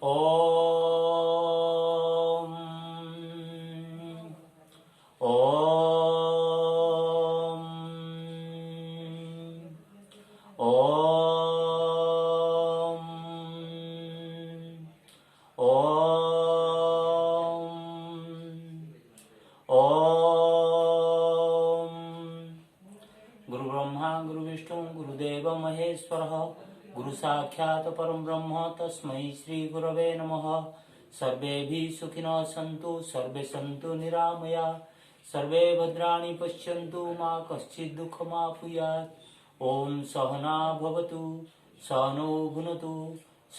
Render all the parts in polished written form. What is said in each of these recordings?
ओम ओम ओम ओम गुरु ब्रह्मा गुरु विष्णु गुरुदेव महेश्वर गुरु साक्षात् परम ब्रह्म तस्मै श्री गुरवे नमः। सर्वे भी सुखिनः सन्तु सर्वे सन्तु निरामया सर्वे भद्राणि पश्यन्तु मा कश्चित् दुःखमाप्नुयात्। ओम सहना भवतु सहनो भुनतु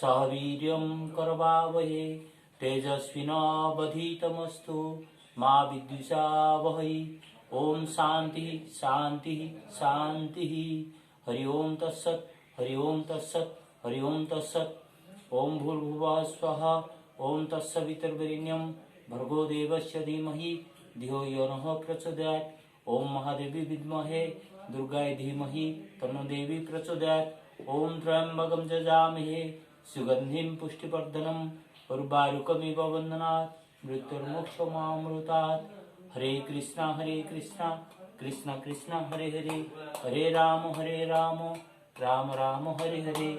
सह वीर्यं करवावहै तेजस्विनावधीतमस्तु मा विद्विषावहै। ओम शांति शांति शांति। हरि ओम तत्सत् हरि ओम तत्सत् हरि ओम तत्सत्। ओम भूर्भुवः स्वः ओम तत्सवितुर्वरेण्यं भर्गो देवस्य धीमहि धियो यो नः प्रचोदयात्। ओम महादेवी विद्महे दुर्गाय धीमहि तन्नो देवी प्रचोदयात्। ओम त्र्यंबकं यजामहे सुगन्धिं पुष्टिवर्धनम् उर्वारुकमिव बन्धनात् मृत्युर्मोक्षमामृतात्। हरे Krishna Krishna Krishna Hare Hare Hare Ram Ram Ram Hare Hare.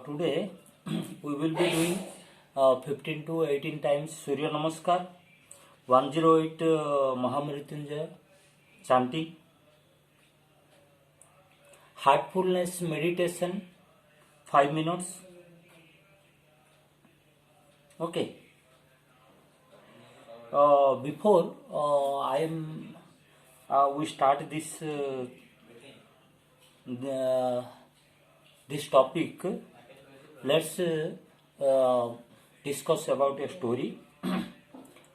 Today we will be doing 15 to 18 times Surya Namaskar, 108 Mahamrityunjaya chanting, heartfulness meditation 5 minutes. Okay. Before we start this topic, let's discuss about a story.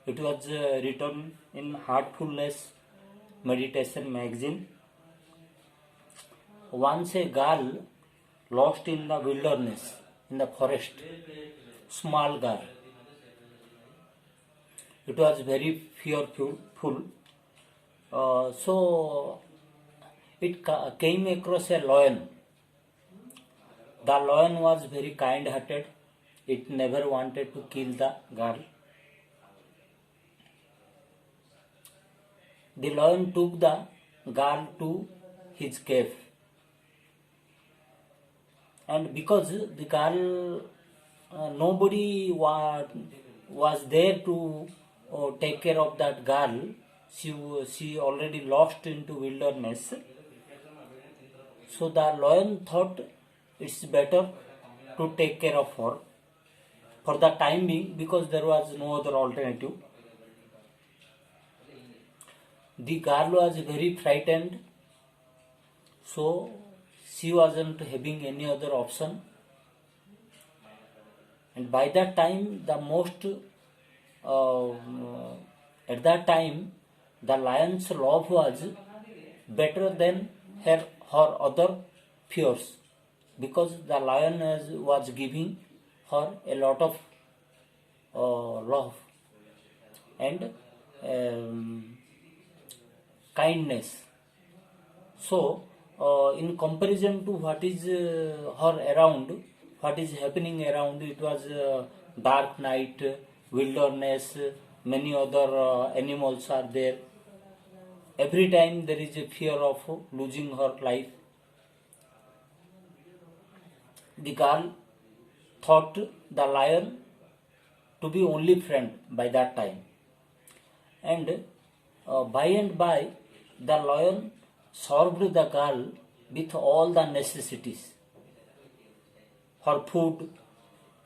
It was written in Heartfulness Meditation magazine. Once a girl lost in the wilderness, in the forest, small girl. It was very fearful. So it came across a lion. The lion was very kind-hearted. It never wanted to kill the girl. The lion took the girl to his cave. And because the girl, nobody was there to take care of that girl, she already lost into wilderness. So the lion thought it's better to take care of her for the time being, because there was no other alternative. The girl was very frightened, so she wasn't having any other option. And by that time, at that time, the lion's love was better than her other fears, because the lion was giving her a lot of love and kindness. So, in comparison to what is her around, what is happening around, it was dark night, wilderness, many other animals are there. Every time there is a fear of losing her life. The girl thought the lion to be only friend by that time. And by and by, the lion served the girl with all the necessities, her food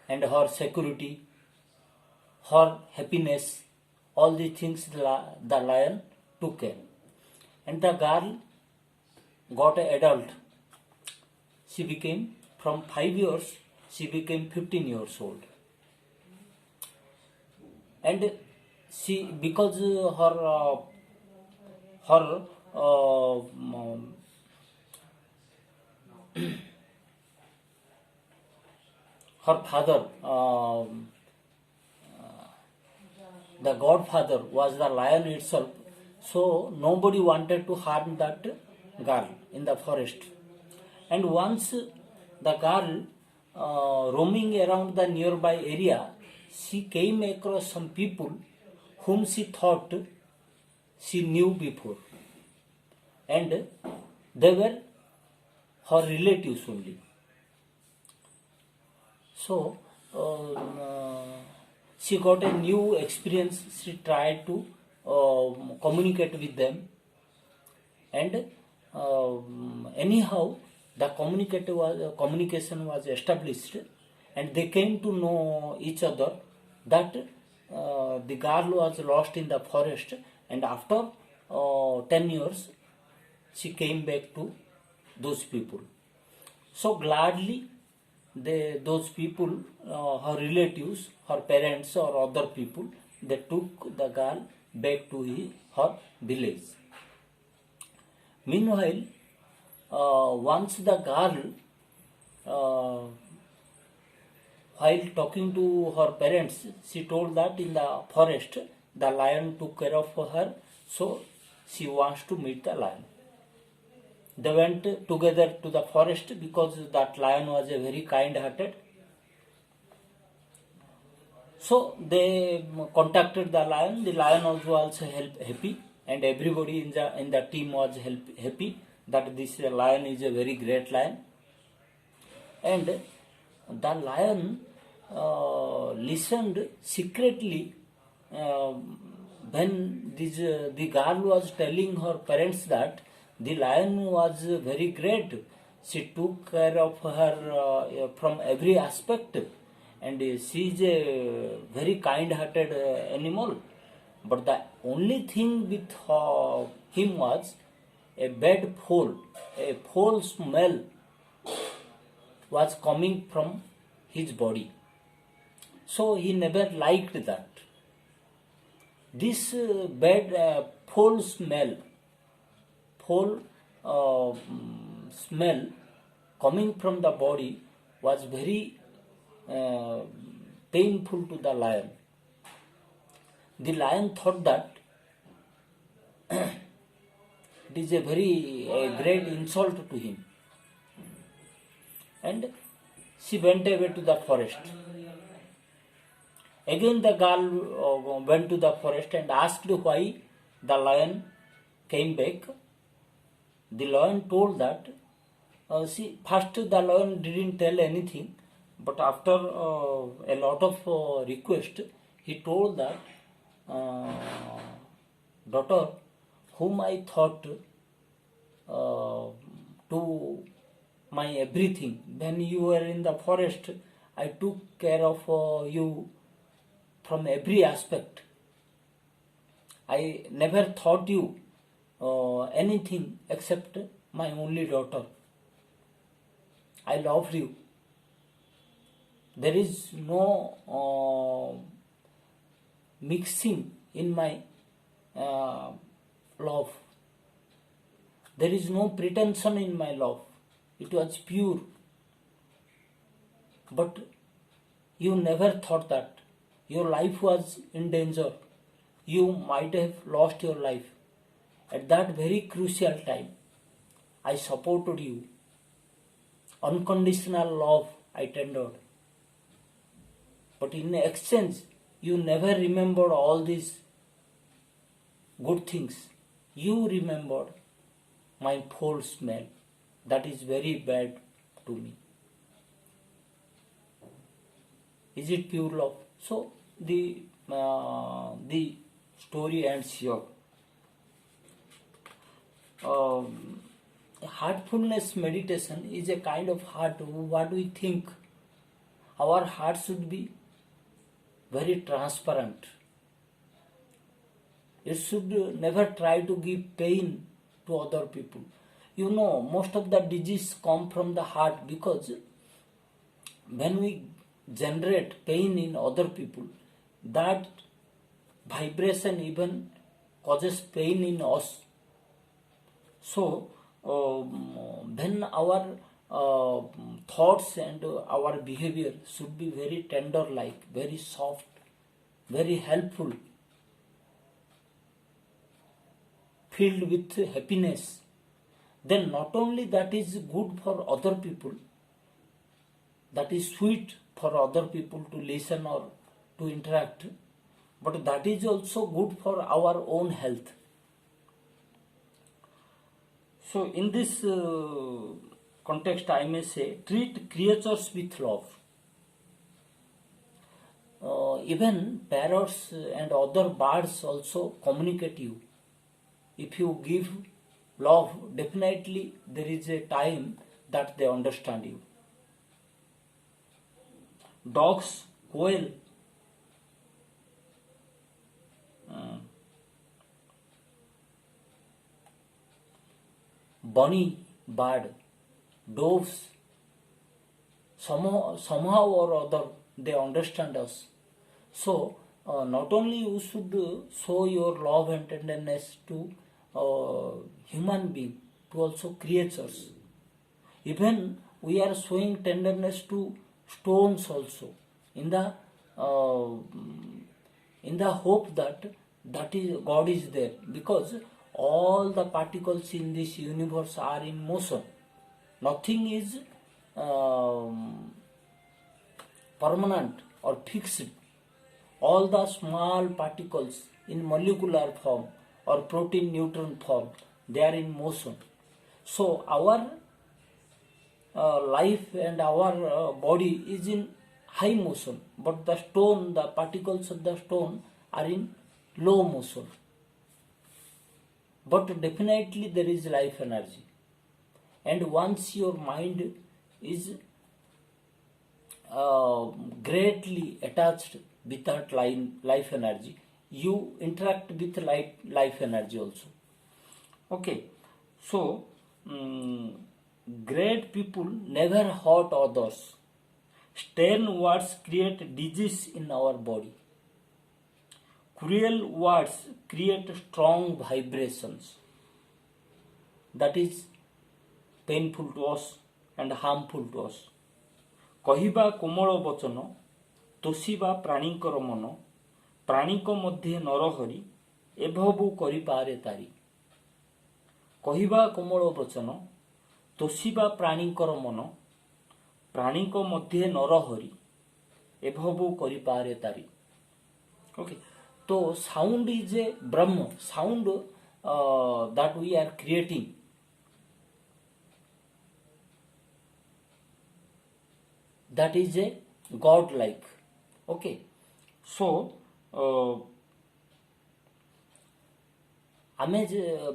and her security, her happiness, all these things the lion took care. And the girl got an adult. She became, from 5 years, she became 15 years old. And she, because her her father, the godfather, was the lion itself, so nobody wanted to harm that girl in the forest. And once the girl roaming around the nearby area, she came across some people whom she thought she knew before, and they were her relatives only. So she got a new experience. She tried to communicate with them, and anyhow the communication was established, and they came to know each other that the girl was lost in the forest, and after 10 years she came back to those people. So gladly those people, her relatives, her parents or other people, they took the girl back to her village. Meanwhile, once the girl, while talking to her parents, she told that in the forest the lion took care of her, so she wants to meet the lion. They went together to the forest because that lion was a very kind-hearted. So they contacted the lion. The lion was also happy, and everybody in the team was happy that this lion is a very great lion. And the lion listened secretly when the girl was telling her parents that the lion was very great. She took care of her from every aspect, and she is a very kind-hearted animal. But the only thing with him was a bad foul, a foul smell was coming from his body. So he never liked that. This bad foul smell coming from the body was very painful to the lion. The lion thought that it is a very great insult to him, and she went away to the forest. Again the girl went to the forest and asked why the lion came back. The lion told that, first the lion didn't tell anything, but after a lot of request, he told that, daughter, whom I thought to my everything, when you were in the forest, I took care of you from every aspect. I never thought you anything except my only daughter. I loved you. There is no mixing in my love. There is no pretension in my love. It was pure. But you never thought that. Your life was in danger. You might have lost your life. At that very crucial time, I supported you. Unconditional love I tendered. But in exchange, you never remembered all these good things. You remembered my foul smell. That is very bad to me. Is it pure love? So the story ends here. Heartfulness meditation is a kind of heart. What we think, our heart should be very transparent. It should never try to give pain to other people. You know, most of the disease come from the heart, because when we generate pain in other people, that vibration even causes pain in us. So, when our thoughts and our behavior should be very tender like, very soft, very helpful, filled with happiness, then not only that is good for other people, that is sweet for other people to listen or to interact, but that is also good for our own health. So, in this context, I may say, treat creatures with love. Even parrots and other birds also communicate you. If you give love, definitely there is a time that they understand you. Dogs, quail, bunny, bird, doves, somehow or other they understand us. So, not only you should show your love and tenderness to human being, to also creatures. Even we are showing tenderness to stones also, in the hope that is God is there, because all the particles in this universe are in motion. Nothing is permanent or fixed. All the small particles in molecular form or protein neutron form, they are in motion. So our life and our body is in high motion, but the particles of the stone are in low motion. But definitely there is life energy, and once your mind is greatly attached with that life energy, you interact with life energy also. Okay, so great people never hurt others. Stern words create disease in our body. Cruel words create strong vibrations that is painful to us and harmful to us. କହିବା କୋମଳ ବଚନ, ତୋଷିବା ପ୍ରାଣୀଙ୍କର ମନ, ପ୍ରାଣୀକ ମଧ୍ୟରେ ନରହରି, ଏଭବୁ କରିପାରେ ତାରି। କହିବା କୋମଳ ବଚନ, ତୋଷିବା ପ୍ରାଣୀଙ୍କର ମନ, ପ୍ରାଣୀକ ମଧ୍ୟରେ ନରହରି, ଏଭବୁ କରିପାରେ ତାରି। Okay. So sound is a Brahma, sound that we are creating. That is a God-like. Okay. So,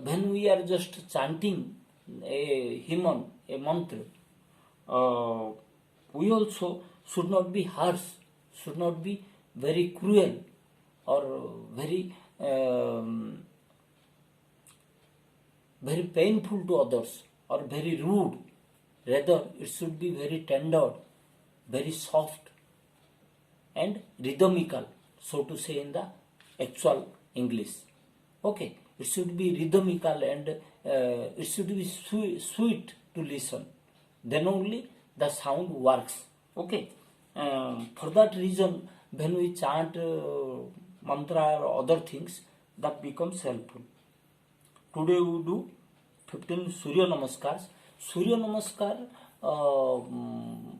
when we are just chanting a hymn, a mantra, we also should not be harsh, should not be very cruel or very painful to others or very rude. Rather, it should be very tender, very soft and rhythmical, so to say in the actual English. Okay, it should be rhythmical and it should be sweet to listen. Then only the sound works. Okay, for that reason, when we chant mantra or other things, that becomes helpful. Today we do 15 Surya Namaskars. Surya Namaskar,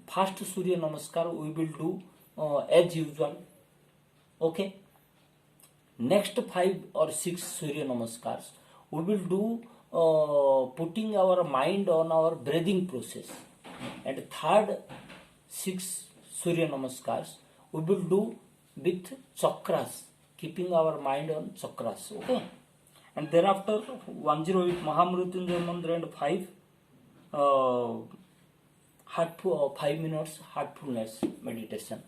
first Surya Namaskar we will do as usual. Okay. Next 5 or 6 Surya Namaskars we will do putting our mind on our breathing process. And third 6 Surya Namaskars we will do with chakras, keeping our mind on chakras. Okay, and thereafter 108 Mahamrutyunjay mantra and 5 heartful 5 minutes heartfulness meditation.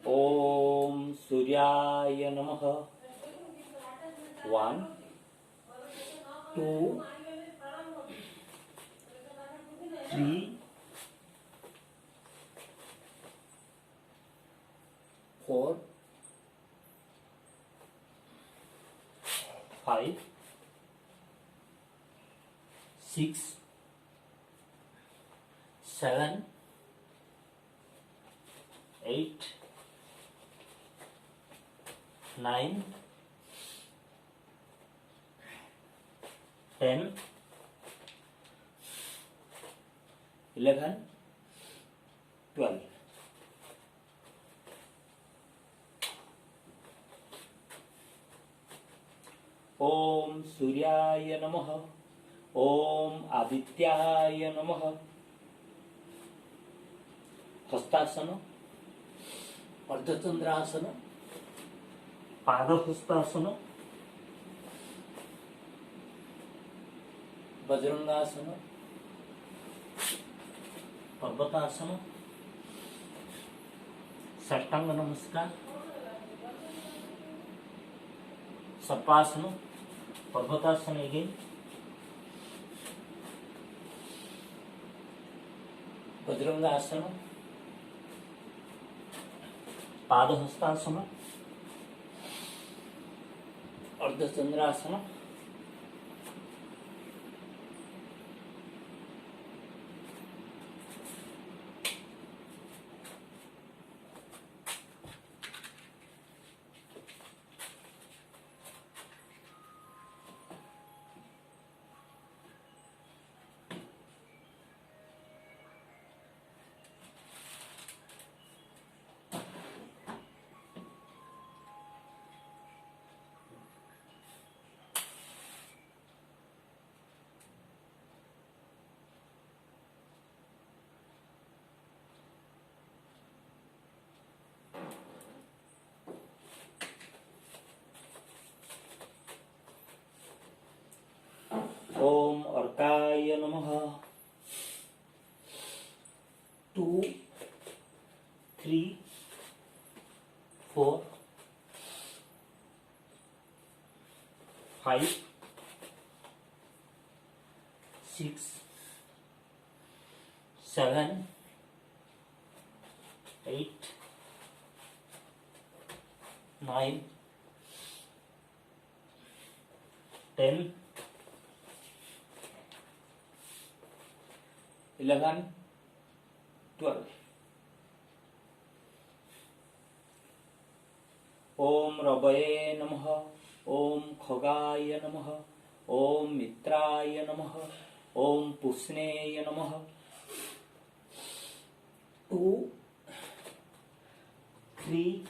ओम सूर्याय नमः. 1 2 3 4 5 6 7 8 9 10 11 12. ओम सूर्याय नमः. ओम आदित्याय नमः. हस्तासन, अर्धचंद्रासन, पादहस्तासन, वज्रंगासन, पर्वतासन, साष्टांग नमस्कार, सर्पासन, पर्वतासन again, वज्रंगासन, padahastasana, Ardha Chandrasana, ओम अर्काय नमः. 2 3 4 5 6 7 8 9 10 11 12. ओम रवये नमः. ओम खगाय नमः. ओम मित्राय नमः. ओम पुष्णेय नमः. 2 3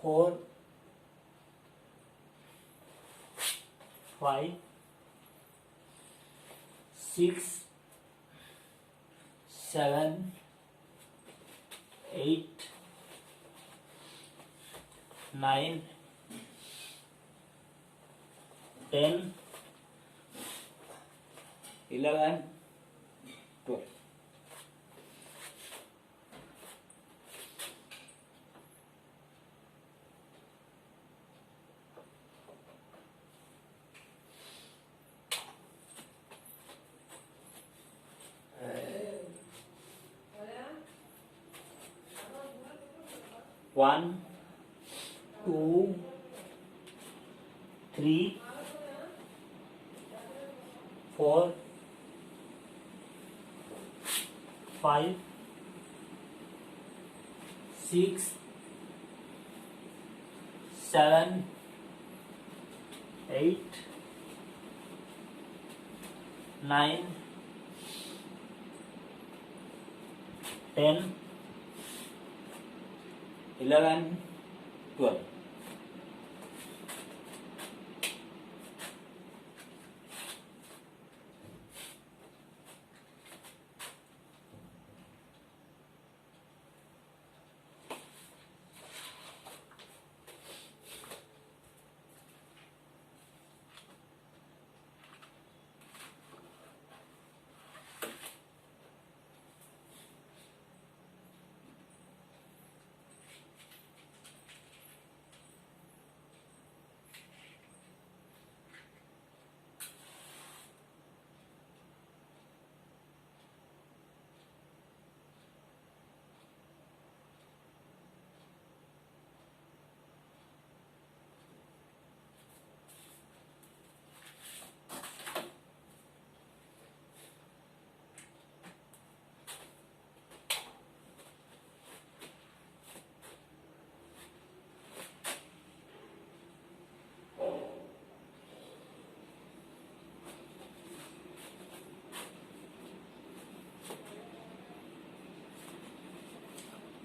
4 5 6 7 8 9 10 11 12. One, 2 3 4 5 6 7, 8, 9, 10, 11, 12.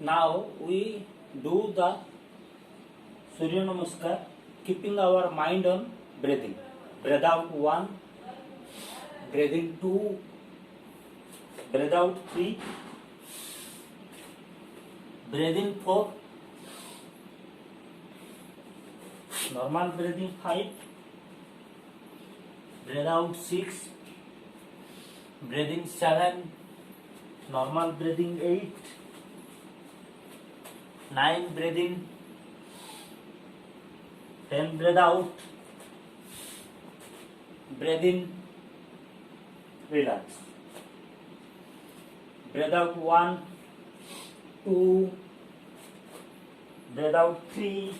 Now we do the Surya Namaskar, keeping our mind on breathing. Breathe out 1, breathe in 2, breathe out 3, breathe in 4, normal breathing 5, breathe out 6, breathe in 7, normal breathing 8, 9 breathe in, 10 breathe out, breathe in, relax. Breathe out 1, 2, breathe out 3,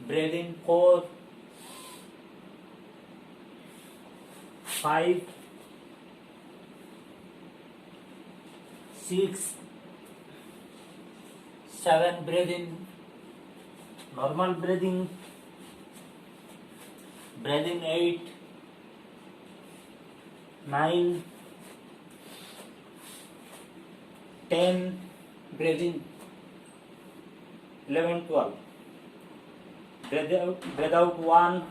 breathe in 4, 5, 6, 7 breathe in, normal breathing, breathe in 8, 9, 10, breathe in, 11, 12. Breathe out 1,